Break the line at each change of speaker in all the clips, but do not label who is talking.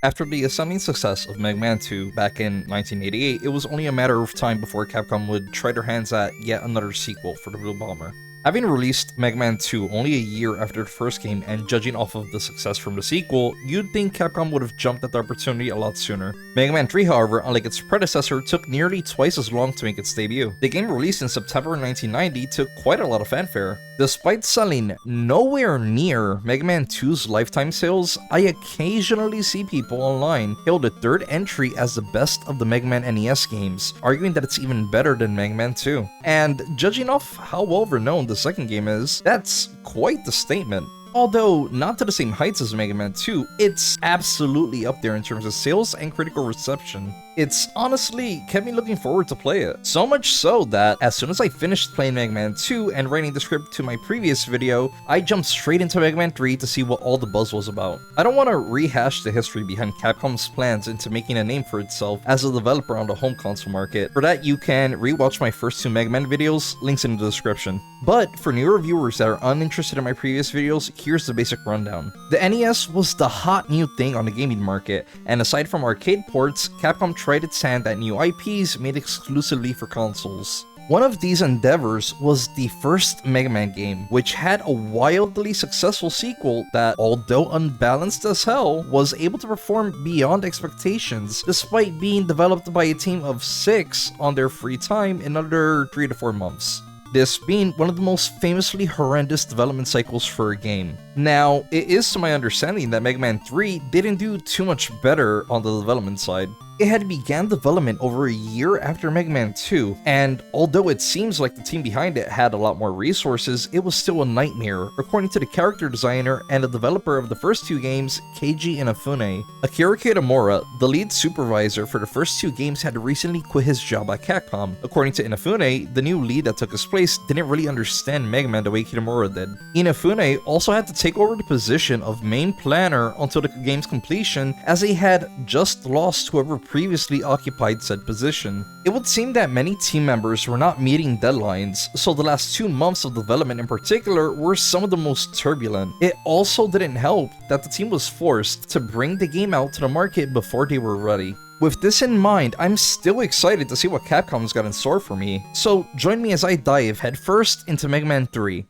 After the astounding success of Mega Man 2 back in 1988, it was only a matter of time before Capcom would try their hands at yet another sequel for the Blue Bomber. Having released Mega Man 2 only a year after the first game and judging off of the success from the sequel, you'd think Capcom would have jumped at the opportunity a lot sooner. Mega Man 3, however, unlike its predecessor, took nearly twice as long to make its debut. The game released in September 1990 took quite a lot of fanfare. Despite selling nowhere near Mega Man 2's lifetime sales, I occasionally see people online hail the third entry as the best of the Mega Man NES games, arguing that it's even better than Mega Man 2. And judging off how well renowned the second game is, that's quite the statement. Although not to the same heights as Mega Man 2, it's absolutely up there in terms of sales and critical reception. It's honestly kept me looking forward to play it. So much so that as soon as I finished playing Mega Man 2 and writing the script to my previous video, I jumped straight into Mega Man 3 to see what all the buzz was about. I don't want to rehash the history behind Capcom's plans into making a name for itself as a developer on the home console market. For that, you can rewatch my first two Mega Man videos, links in the description. But for newer viewers that are uninterested in my previous videos, here's the basic rundown. The NES was the hot new thing on the gaming market, and aside from arcade ports, Capcom tried its hand at new IPs made exclusively for consoles. One of these endeavors was the first Mega Man game, which had a wildly successful sequel that, although unbalanced as hell, was able to perform beyond expectations despite being developed by a team of 6 on their free time in under 3 to 4 months. This being one of the most famously horrendous development cycles for a game. Now, it is to my understanding that Mega Man 3 didn't do too much better on the development side. It had began development over a year after Mega Man 2, and although it seems like the team behind it had a lot more resources, it was still a nightmare, according to the character designer and the developer of the first two games, Keiji Inafune. Akira Kitamura, the lead supervisor for the first two games, had recently quit his job at Capcom. According to Inafune, the new lead that took his place didn't really understand Mega Man the way Kitamura did. Inafune also had to take over the position of main planner until the game's completion, as he had just lost whoever previously occupied said position. It would seem that many team members were not meeting deadlines, so the last 2 months of development in particular were some of the most turbulent. It also didn't help that the team was forced to bring the game out to the market before they were ready. With this in mind, I'm still excited to see what Capcom's got in store for me, so join me as I dive headfirst into Mega Man 3.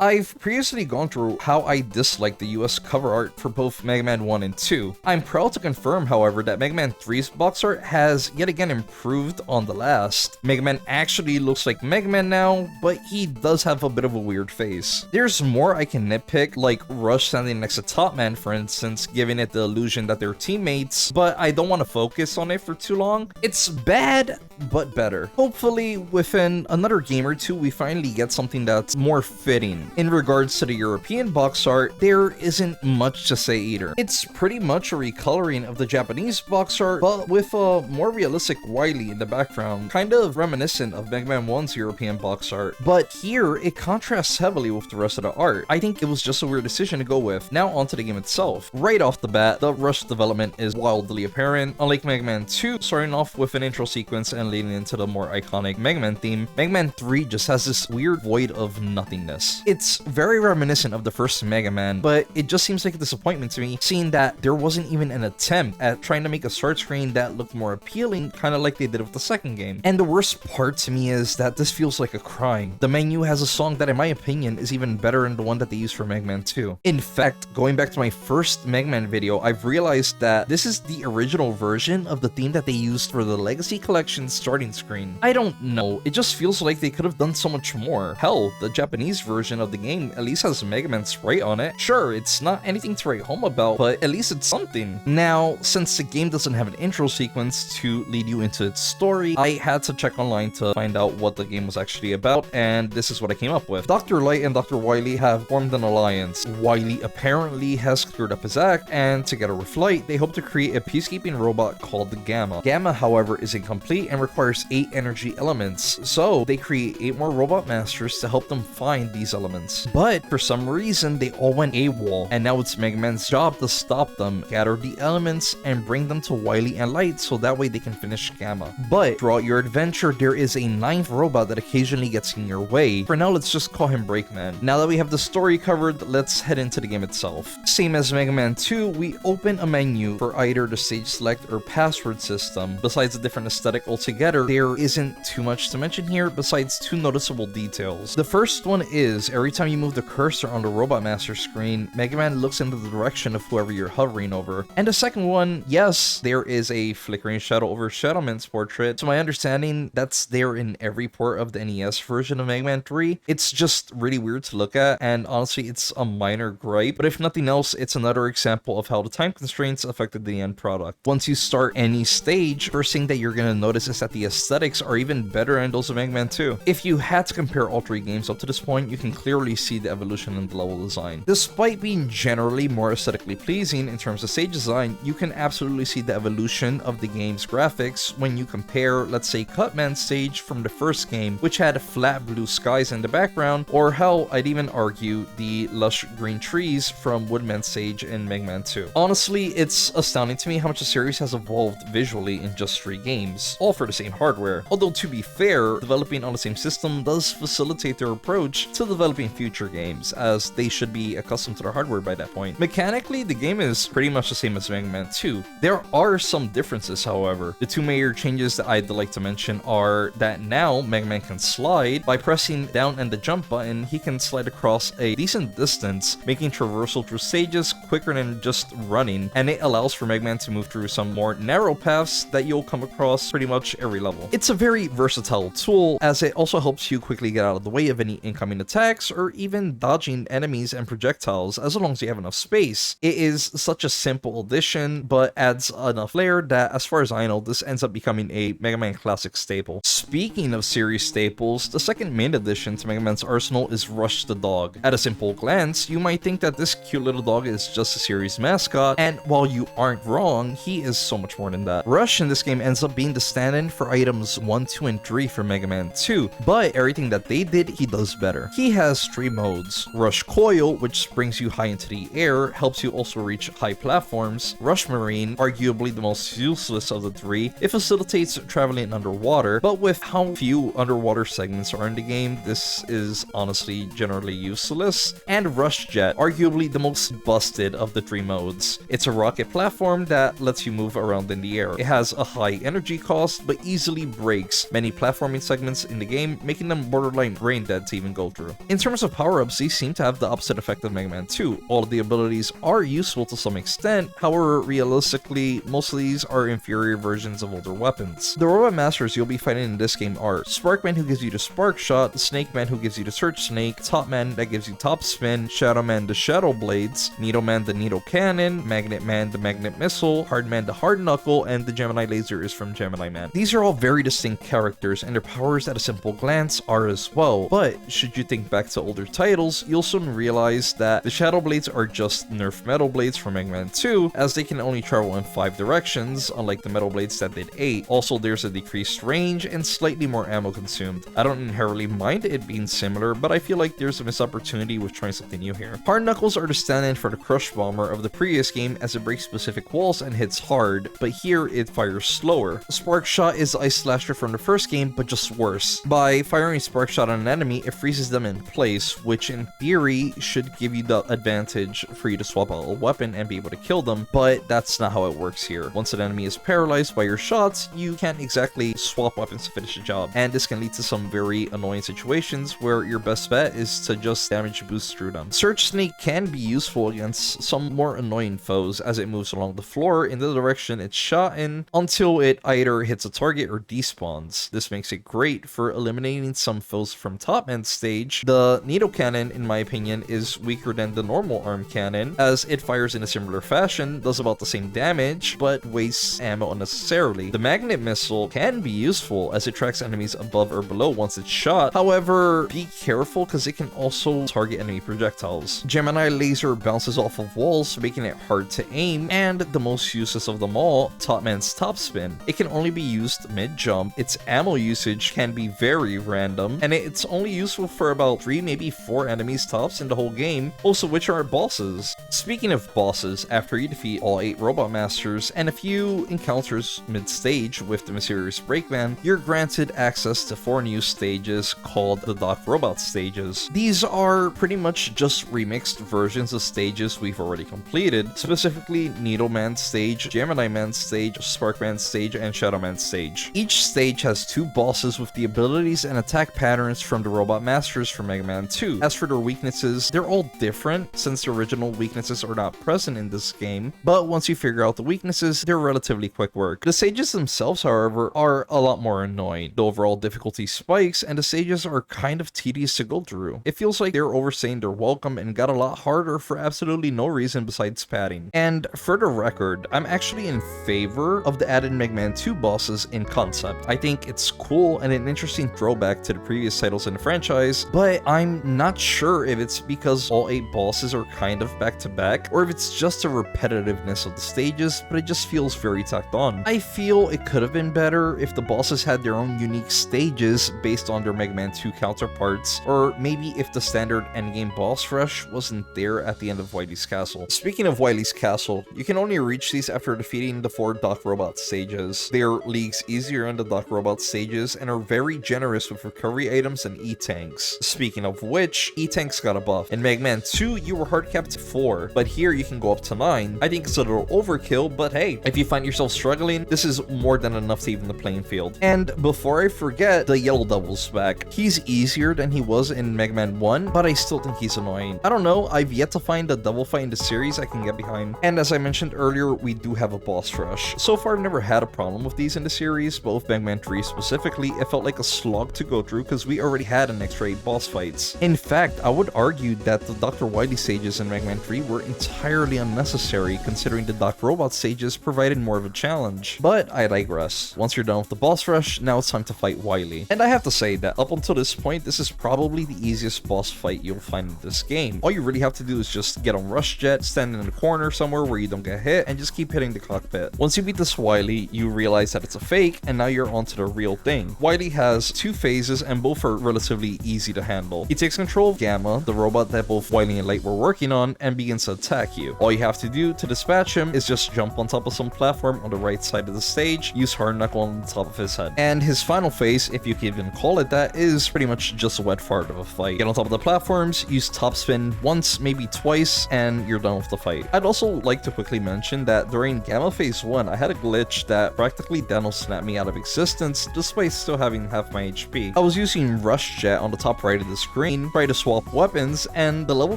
I've previously gone through how I dislike the US cover art for both Mega Man 1 and 2. I'm proud to confirm, however, that Mega Man 3's box art has yet again improved on the last. Mega Man actually looks like Mega Man now, but he does have a bit of a weird face. There's more I can nitpick, like Rush standing next to Top Man, for instance, giving it the illusion that they're teammates, but I don't want to focus on it for too long. It's bad, but better. Hopefully, within another game or two, we finally get something that's more fitting. In regards to the European box art, there isn't much to say either. It's pretty much a recoloring of the Japanese box art, but with a more realistic Wily in the background, kind of reminiscent of Mega Man 1's European box art. But here, it contrasts heavily with the rest of the art. I think it was just a weird decision to go with. Now onto the game itself. Right off the bat, the rush development is wildly apparent. Unlike Mega Man 2, starting off with an intro sequence and leading into the more iconic Mega Man theme, Mega Man 3 just has this weird void of nothingness. It's very reminiscent of the first Mega Man, but it just seems like a disappointment to me, seeing that there wasn't even an attempt at trying to make a start screen that looked more appealing, kind of like they did with the second game. And the worst part to me is that this feels like a crime. The menu has a song that, in my opinion, is even better than the one that they used for Mega Man 2. In fact, going back to my first Mega Man video, I've realized that this is the original version of the theme that they used for the Legacy Collection starting screen. I don't know, it just feels like they could have done so much more. Hell, the Japanese version of the game at least has a Mega Man sprite on it. Sure, it's not anything to write home about, but at least it's something. Now, since the game doesn't have an intro sequence to lead you into its story, I had to check online to find out what the game was actually about, and this is what I came up with. Dr. Light and Dr. Wily have formed an alliance. Wily apparently has cleared up his act, and together with Light, they hope to create a peacekeeping robot called the Gamma. Gamma, however, is incomplete and requires 8 energy elements, so they create 8 more robot masters to help them find these elements. elements. But for some reason, they all went AWOL, and now it's Mega Man's job to stop them, gather the elements, and bring them to Wily and Light so that way they can finish Gamma. But throughout your adventure, there is a 9th robot that occasionally gets in your way. For now, let's just call him Breakman. Now that we have the story covered, let's head into the game itself. Same as Mega Man 2, we open a menu for either the stage select or password system. Besides a different aesthetic altogether, there isn't too much to mention here besides two noticeable details. The first one is, every time you move the cursor on the Robot Master screen, Mega Man looks into the direction of whoever you're hovering over. And the second one, yes, there is a flickering shadow over Shadow Man's portrait. To my understanding, that's there in every port of the NES version of Mega Man 3. It's just really weird to look at, and honestly, it's a minor gripe, but if nothing else, it's another example of how the time constraints affected the end product. Once you start any stage, first thing that you're gonna notice is that the aesthetics are even better than those of Mega Man 2. If you had to compare all three games up to this point, you can clearly see the evolution in the level design. Despite being generally more aesthetically pleasing in terms of stage design, you can absolutely see the evolution of the game's graphics when you compare, let's say, Cutman's stage from the first game, which had flat blue skies in the background, or hell, I'd even argue the lush green trees from Woodman's stage in Mega Man 2. Honestly, it's astounding to me how much the series has evolved visually in just 3 games, all for the same hardware. Although to be fair, developing on the same system does facilitate their approach to developing future games, as they should be accustomed to the hardware by that point. Mechanically, the game is pretty much the same as Mega Man 2. There are some differences, however. The two major changes that I'd like to mention are that now Mega Man can slide. By pressing down and the jump button, he can slide across a decent distance, making traversal through stages quicker than just running, and it allows for Mega Man to move through some more narrow paths that you'll come across pretty much every level. It's a very versatile tool, as it also helps you quickly get out of the way of any incoming attacks or even dodging enemies and projectiles as long as you have enough space. It is such a simple addition, but adds enough layer that, as far as I know, this ends up becoming a Mega Man classic staple. Speaking of series staples, the second main addition to Mega Man's arsenal is Rush the dog. At a simple glance, you might think that this cute little dog is just a series mascot, and while you aren't wrong, he is so much more than that. Rush in this game ends up being the stand-in for items 1, 2, and 3 for Mega Man 2, but everything that they did, he does better. He has 3 modes. Rush Coil, which springs you high into the air, helps you also reach high platforms. Rush Marine, arguably the most useless of the 3, it facilitates traveling underwater, but with how few underwater segments are in the game, this is honestly generally useless. And Rush Jet, arguably the most busted of the 3 modes. It's a rocket platform that lets you move around in the air. It has a high energy cost, but easily breaks many platforming segments in the game, making them borderline brain dead to even go through. In terms of power-ups, these seem to have the opposite effect of Mega Man 2. All of the abilities are useful to some extent, however, realistically, most of these are inferior versions of older weapons. The Robot Masters you'll be fighting in this game are Sparkman, who gives you the Spark Shot, Snake Man, who gives you the Search Snake, Top Man, that gives you Top Spin, Shadow Man, the Shadow Blades, Needle Man, the Needle Cannon, Magnet Man, the Magnet Missile, Hard Man, the Hard Knuckle, and the Gemini Laser is from Gemini Man. These are all very distinct characters, and their powers at a simple glance are as well, but should you think back to older titles, you'll soon realize that the Shadow Blades are just nerfed Metal Blades from Mega Man 2, as they can only travel in 5 directions, unlike the Metal Blades that did 8. Also, there's a decreased range and slightly more ammo consumed. I don't inherently mind it being similar, but I feel like there's a missed opportunity with trying something new here. Hard Knuckles are the stand-in for the Crush Bomber of the previous game, as it breaks specific walls and hits hard, but here it fires slower. Spark Shot is Ice Slasher from the first game, but just worse. By firing Spark Shot on an enemy, it freezes them in place, which in theory should give you the advantage for you to swap out a weapon and be able to kill them, but that's not how it works here. Once an enemy is paralyzed by your shots, you can't exactly swap weapons to finish the job, and this can lead to some very annoying situations where your best bet is to just damage boost through them. Search Snake can be useful against some more annoying foes as it moves along the floor in the direction it's shot in until it either hits a target or despawns. This makes it great for eliminating some foes from Top End stage. The Needle Cannon, in my opinion, is weaker than the normal arm cannon, as it fires in a similar fashion, does about the same damage, but wastes ammo unnecessarily. The Magnet Missile can be useful as it tracks enemies above or below once it's shot. However, be careful because it can also target enemy projectiles. Gemini Laser bounces off of walls, making it hard to aim, and the most useless of them all, Top Man's Top Spin. It can only be used mid-jump, its ammo usage can be very random, and it's only useful for about 3 maybe 4 enemies tops in the whole game, most of which are bosses. Speaking of bosses, after you defeat all 8 Robot Masters and a few encounters mid-stage with the mysterious Brakeman, you're granted access to 4 new stages called the Doc Robot stages. These are pretty much just remixed versions of stages we've already completed, specifically Needleman stage, Gemini Man stage, Sparkman stage, and Shadowman stage. Each stage has 2 bosses with the abilities and attack patterns from the Robot Masters from Mega Man 2. As for their weaknesses, they're all different since the original weaknesses are not present in this game, but once you figure out the weaknesses, they're relatively quick work. The stages themselves, however, are a lot more annoying. The overall difficulty spikes, and the stages are kind of tedious to go through. It feels like they're overstaying their welcome and got a lot harder for absolutely no reason besides padding. And for the record, I'm actually in favor of the added Mega Man 2 bosses in concept. I think it's cool and an interesting throwback to the previous titles in the franchise, but I'm not sure if it's because all 8 bosses are kind of back to back, or if it's just the repetitiveness of the stages, but it just feels very tacked on. I feel it could have been better if the bosses had their own unique stages based on their Mega Man 2 counterparts, or maybe if the standard endgame boss rush wasn't there at the end of Wily's Castle. Speaking of Wily's Castle, you can only reach these after defeating the 4 Doc Robot stages. They are leagues easier on the Doc Robot stages and are very generous with recovery items and E-Tanks. Speaking of which, E-Tanks got a buff. In Mega Man 2, you were hard capped to 4, but here you can go up to 9. I think it's a little overkill, but hey, if you find yourself struggling, this is more than enough to even the playing field. And before I forget, the Yellow Devil's back. He's easier than he was in Mega Man 1, but I still think he's annoying. I don't know, I've yet to find a devil fight in the series I can get behind. And as I mentioned earlier, we do have a boss rush. So far, I've never had a problem with these in the series, but with Mega Man 3 specifically, it felt like a slog to go through because we already had an extra 8 boss fights. In fact, I would argue that the Dr. Wily stages in Mega Man 3 were entirely unnecessary considering the Doc Robot stages provided more of a challenge. But I digress. Once you're done with the boss rush, now it's time to fight Wily. And I have to say that up until this point, this is probably the easiest boss fight you'll find in this game. All you really have to do is just get on Rush Jet, stand in a corner somewhere where you don't get hit, and just keep hitting the cockpit. Once you beat this Wily, you realize that it's a fake, and now you're onto the real thing. Wily has 2 phases, and both are relatively easy to handle. He takes control of Gamma, the robot that both Wily and Light were working on, and begins to attack you. All you have to do to dispatch him is just jump on top of some platform on the right side of the stage, use Hard Knuckle on the top of his head. And his final phase, if you can even call it that, is pretty much just a wet fart of a fight. Get on top of the platforms, use top spin once, maybe twice, and you're done with the fight. I'd also like to quickly mention that during Gamma Phase 1, I had a glitch that practically Dano snapped me out of existence despite still having half my HP. I was using Rush Jet on the top right of the screen, tried to swap weapons, and the level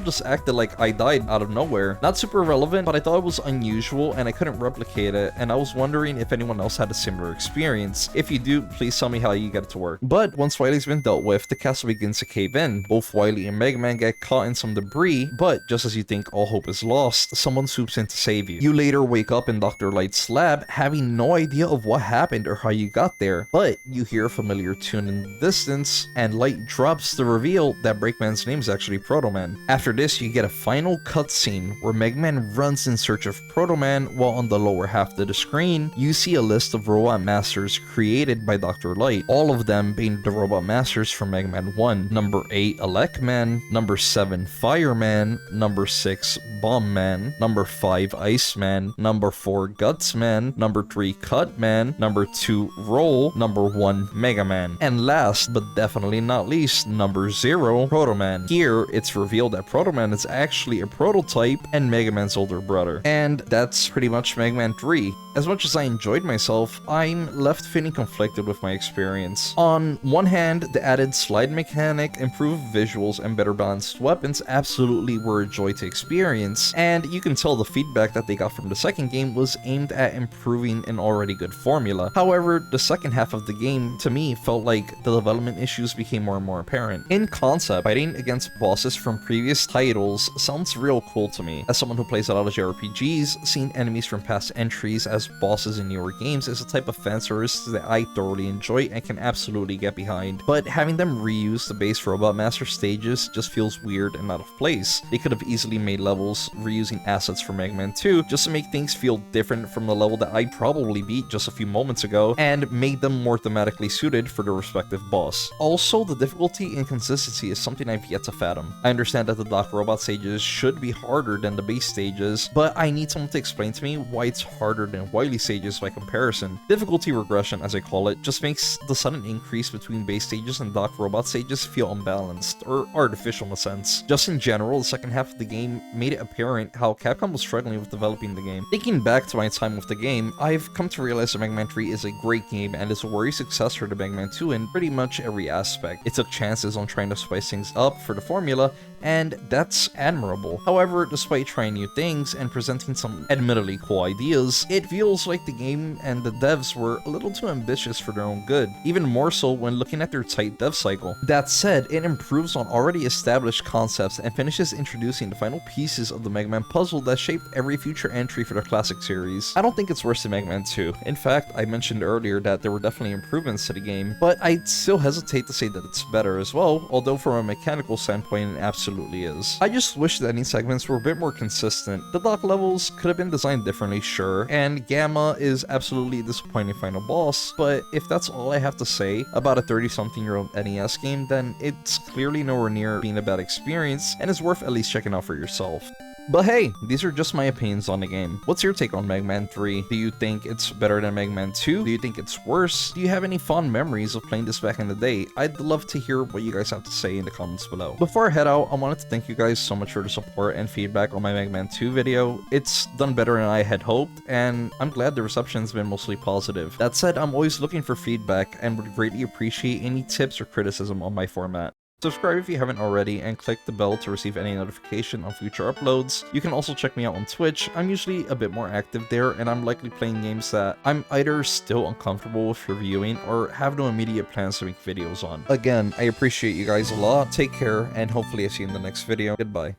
just acted like I died out of nowhere. Not super relevant, but I thought it was unusual and I couldn't replicate it, and I was wondering if anyone else had a similar experience. If you do, please tell me how you get it to work. But once Wily's been dealt with, the castle begins to cave in. Both Wily and Mega Man get caught in some debris, but just as you think all hope is lost, someone swoops in to save you. You later wake up in Dr. Light's lab, having no idea of what happened or how you got there, but you hear a familiar tune in the distance, and Light drops the reveal that Brakeman's name is actually Proto Man. After this, you get a final cutscene where Mega Man runs in search of Proto Man, while on the lower half of the screen, you see a list of Robot Masters created by Dr. Light, all of them being the Robot Masters from Mega Man 1. Number 8, Elecman, number 7, Fireman, number 6, Bomb Man, number 5, Iceman, number 4, Gutsman, number 3, Cutman, number 2, Roll, number 1, Mega Man, and last but definitely not least, number 0, Proto Man. Here, it's revealed that Proto Man is actually a prototype and Mega Man's older brother. And that's pretty much Mega Man 3. As much as I enjoyed myself, I'm left feeling conflicted with my experience. On one hand, the added slide mechanic, improved visuals, and better balanced weapons absolutely were a joy to experience, and you can tell the feedback that they got from the second game was aimed at improving an already good formula. However, the second half of the game, to me, felt like the development issues became more and more apparent. In concept, fighting against bosses from previous titles sounds real cool to me. As someone who plays a lot of JRPGs, seeing enemies from past entries as bosses in newer games is a type of fan service that I thoroughly enjoy and can absolutely get behind. But having them reuse the base Robot Master stages just feels weird and out of place. They could have easily made levels reusing assets from Mega Man 2 just to make things feel different from the level that I probably beat just a few moments ago, and made them more thematically suited for their respective boss. Also, the difficulty and consistency is something I've yet to fathom. I understand that the Doc Robot stages should be harder than the base stages, but I need someone to explain to me why it's harder than Wily stages by comparison. Difficulty regression, as I call it, just makes the sudden increase between base stages and Doc Robot stages feel unbalanced, or artificial in a sense. Just in general, the second half of the game made it apparent how Capcom was struggling with developing the game. Thinking back to my time with the game, I've come to realize that Mega Man 3 is a great game and is a worthy successor to Mega Man 2 in pretty much every aspect. It took chances on trying to spice things up for the formula, and that's admirable. However, despite trying new things and presenting some admittedly cool ideas, it feels like the game and the devs were a little too ambitious for their own good, even more so when looking at their tight dev cycle. That said, it improves on already established concepts and finishes introducing the final pieces of the Mega Man puzzle that shaped every future entry for the classic series. I don't think it's worse than Mega Man 2. In fact, I mentioned earlier that there were definitely improvements to the game, but I'd still hesitate to say that it's better as well, although from a mechanical standpoint it absolutely is. I just wish the ending segments were a bit more consistent. The Doc levels could have been designed differently, sure, and Gamma is absolutely a disappointing final boss, but if that's all I have to say about a 30-something-year-old NES game, then it's clearly nowhere near being a bad experience, and is worth at least checking out for yourself. But hey, these are just my opinions on the game. What's your take on Mega Man 3? Do you think it's better than Mega Man 2? Do you think it's worse? Do you have any fond memories of playing this back in the day? I'd love to hear what you guys have to say in the comments below. Before I head out, I wanted to thank you guys so much for the support and feedback on my Mega Man 2 video. It's done better than I had hoped, and I'm glad the reception's been mostly positive. That said, I'm always looking for feedback and would greatly appreciate any tips or criticism on my format. Subscribe if you haven't already, and click the bell to receive any notification on future uploads. You can also check me out on Twitch. I'm usually a bit more active there, and I'm likely playing games that I'm either still uncomfortable with reviewing or have no immediate plans to make videos on. Again, I appreciate you guys a lot. Take care, and hopefully I see you in the next video. Goodbye.